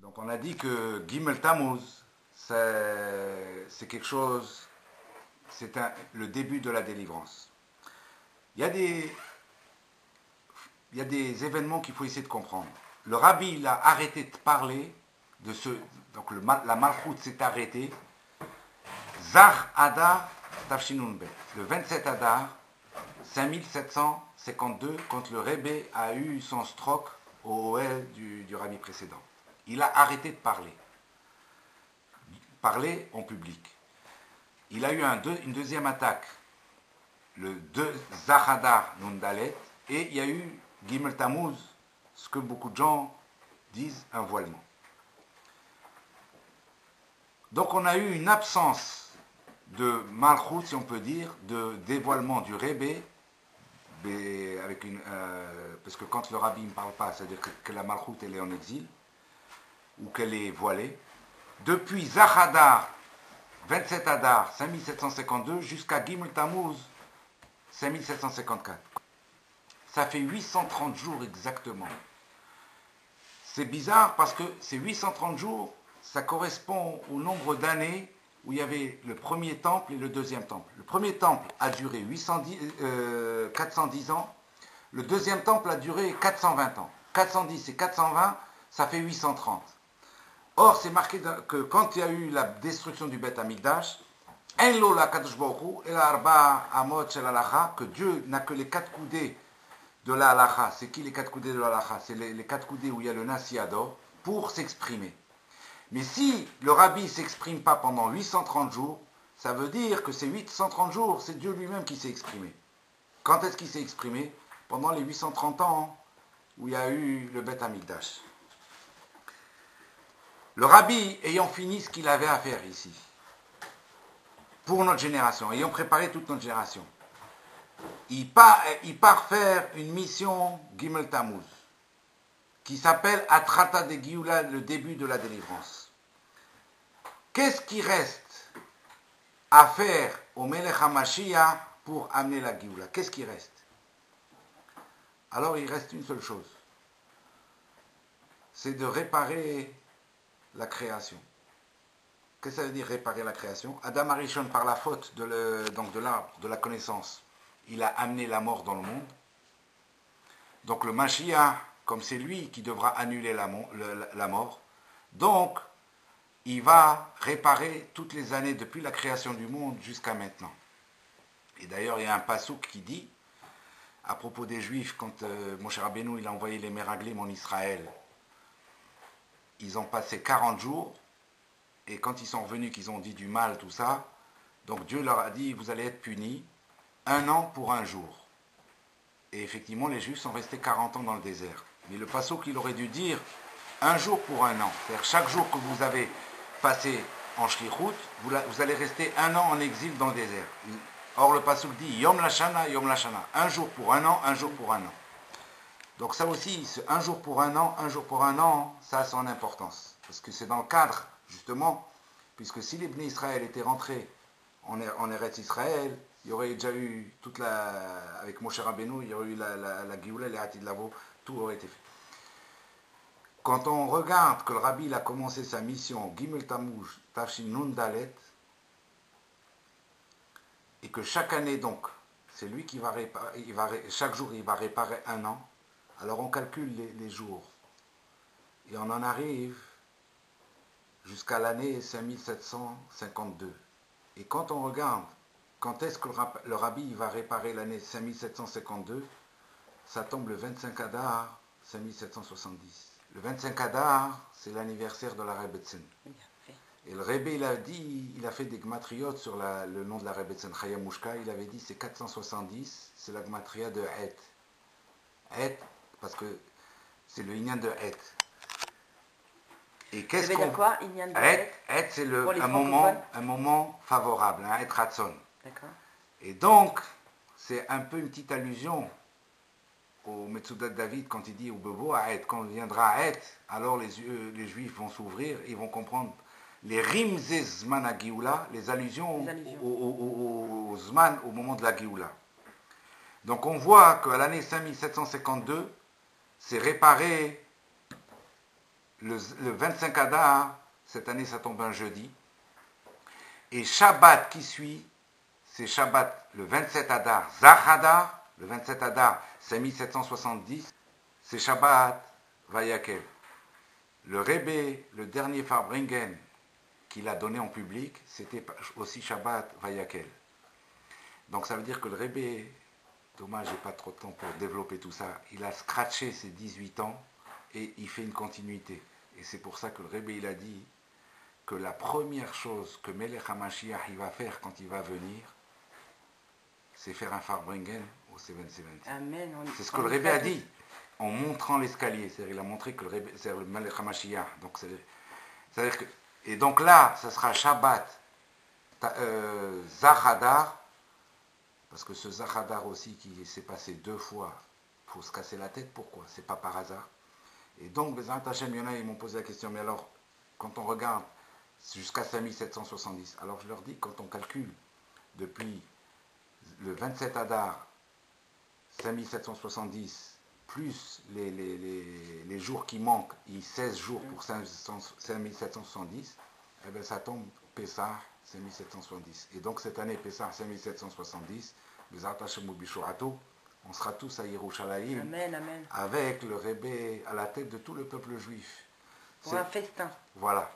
Donc on a dit que Gimel Tammuz, c'est quelque chose, le début de la délivrance. Il y a des événements qu'il faut essayer de comprendre. Le rabbi, il a arrêté de parler de ce. Donc la Malchoute s'est arrêtée. Zar Adar Tafshinun Bet. Le 27 Adar 5752, quand le Rebbe a eu son stroke au OL du rabbi précédent. Il a arrêté de parler en public. Il a eu une deuxième attaque, le 2 Zahadar Nundalet, et il y a eu Gimel Tammuz, ce que beaucoup de gens disent un voilement. Donc on a eu une absence de malchut, si on peut dire, de dévoilement du Rebbe, parce que quand le rabbi ne parle pas, c'est-à-dire que la malchut elle est en exil, ou qu'elle est voilée, depuis Zahadar, 27 Adar, 5752, jusqu'à Gimel Tammuz, 5754. Ça fait 830 jours exactement. C'est bizarre parce que ces 830 jours, ça correspond au nombre d'années où il y avait le premier temple et le deuxième temple. Le premier temple a duré 410 ans, le deuxième temple a duré 420 ans. 410 et 420, ça fait 830. Or, c'est marqué que quand il y a eu la destruction du Beth Amikdash, que Dieu n'a que les 4 coudées de la halacha. C'est qui les 4 coudées de la halacha? C'est les 4 coudées où il y a le Nasiador pour s'exprimer. Mais si le rabbi ne s'exprime pas pendant 830 jours, ça veut dire que ces 830 jours, c'est Dieu lui-même qui s'est exprimé. Quand est-ce qu'il s'est exprimé? Pendant les 830 ans où il y a eu le Beth Amikdash. Le rabbi, ayant fini ce qu'il avait à faire ici, pour notre génération, ayant préparé toute notre génération, il part faire une mission Gimel Tammuz, qui s'appelle Atrata de Gioula, le début de la délivrance. Qu'est-ce qui reste à faire au Melech HaMashiach pour amener la Gioula? Qu'est-ce qui reste? Alors il reste une seule chose, c'est de réparer la création. Qu'est-ce que ça veut dire réparer la création? Adam Arishon, par la faute de l'arbre, de la connaissance, il a amené la mort dans le monde. Donc le Mashiach, comme c'est lui qui devra annuler la mort, donc il va réparer toutes les années depuis la création du monde jusqu'à maintenant. Et d'ailleurs, il y a un passouk qui dit, à propos des Juifs, quand Moshe Rabbeinu il a envoyé les Meraglim en Israël, ils ont passé 40 jours, et quand ils sont revenus, qu'ils ont dit du mal, tout ça, donc Dieu leur a dit, vous allez être punis, 1 an pour 1 jour. Et effectivement, les Juifs sont restés 40 ans dans le désert. Mais le passouk, il aurait dû dire 1 jour pour 1 an. C'est-à-dire chaque jour que vous avez passé en shlichut, vous allez rester 1 an en exil dans le désert. Or, le passouk dit Yom Lashana, Yom Lashana. 1 jour pour 1 an, 1 jour pour 1 an. Donc ça aussi, 1 jour pour 1 an, 1 jour pour 1 an, ça a son importance. Parce que c'est dans le cadre, justement, puisque si les Bnei Israël étaient rentrés en Eretz Israël, il y aurait déjà eu avec Moshe Rabbeinu, il y aurait eu la Géoula, les Hatid Lavo, tout aurait été fait. Quand on regarde que le Rabbi il a commencé sa mission, Gimel Tammuz, Tafshin Nun Dalet, et que chaque année donc, c'est lui qui va réparer, chaque jour il va réparer 1 an, alors on calcule les jours, et on en arrive jusqu'à l'année 5752. Et quand on regarde quand est-ce que le rabbi va réparer l'année 5752, ça tombe le 25 Adar 5770. Le 25 Adar, c'est l'anniversaire de la Rebbetzin. Et le Rebbe, il a fait des gmatriotes sur le nom de la Rebbetzin, Chayamushka, il avait dit c'est 470, c'est la gmatria de Het. Het, parce que c'est le Inyan de Het. Et qu'est-ce qu'on... quoi, Inyan de Het? Het, c'est un moment favorable, un Het Ratson. D'accord. Et donc, c'est un peu une petite allusion au Metsudat David quand il dit au Bebo à Het. Quand on viendra à Het, alors les Juifs vont s'ouvrir et vont comprendre les Rimze Zman à Géoula, les allusions au Zman au moment de la Géoula. Donc on voit qu'à l'année 5752, c'est réparé le 25 Adar, cette année ça tombe un jeudi, et Shabbat qui suit, c'est Shabbat le 27 Adar, Zach Adar, le 27 Adar, c'est 1770, c'est Shabbat Vayakel. Le Rebbe, le dernier Farbringen qu'il a donné en public, c'était aussi Shabbat Vayakel. Donc ça veut dire que le Rebbe, dommage, j'ai pas trop de temps pour développer tout ça, il a scratché ses 18 ans et il fait une continuité. Et c'est pour ça que le Rebbe il a dit que la première chose que Melech HaMashiach il va faire quand il va venir, c'est faire un Farbringen au 770. Amen. C'est ce que le Rebbe a dit en montrant l'escalier. C'est-à-dire il a montré que le Rebbe, c'est le Melech HaMashiach. Donc c'est-à-dire que, et donc là, ça sera Shabbat Zachadar, parce que ce Zachadar aussi qui s'est passé 2 fois, il faut se casser la tête. Pourquoi? C'est pas par hasard. Et donc, Bezrat Hashem, il y en a, ils m'ont posé la question, mais alors, quand on regarde jusqu'à 5770, alors je leur dis, quand on calcule depuis le 27 Adar, 5770, plus les jours qui manquent, 16 jours pour 5770, eh bien ça tombe Pessah 5770. Et donc cette année, Pessah 5770, Bezrat Hashem ou Bishorato, on sera tous à Yerushalayim, amen, amen, avec le Rebbe à la tête de tout le peuple juif. Pour un festin. Voilà.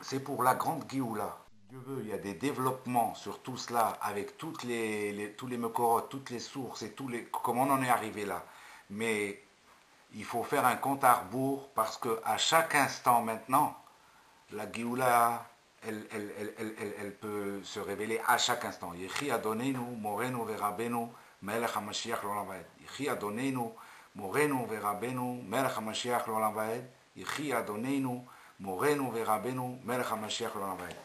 C'est pour la grande Géoula. Dieu veut, il y a des développements sur tout cela, avec tous les Mekorot, toutes les sources, et comment on en est arrivé là. Mais il faut faire un compte à rebours, parce qu'à chaque instant maintenant, la Géoula, elle peut se révéler à chaque instant. Yechi Adonenu, Morenu Verabenu, Melech HaMashiach L'Olam Vaed. Yechi Adonenu, Morenu Verabenu, Melech HaMashiach L'Olam Vaed. Yechi Adonenu, Morenu Verabenu, Melech HaMashiach L'Olam Vaed.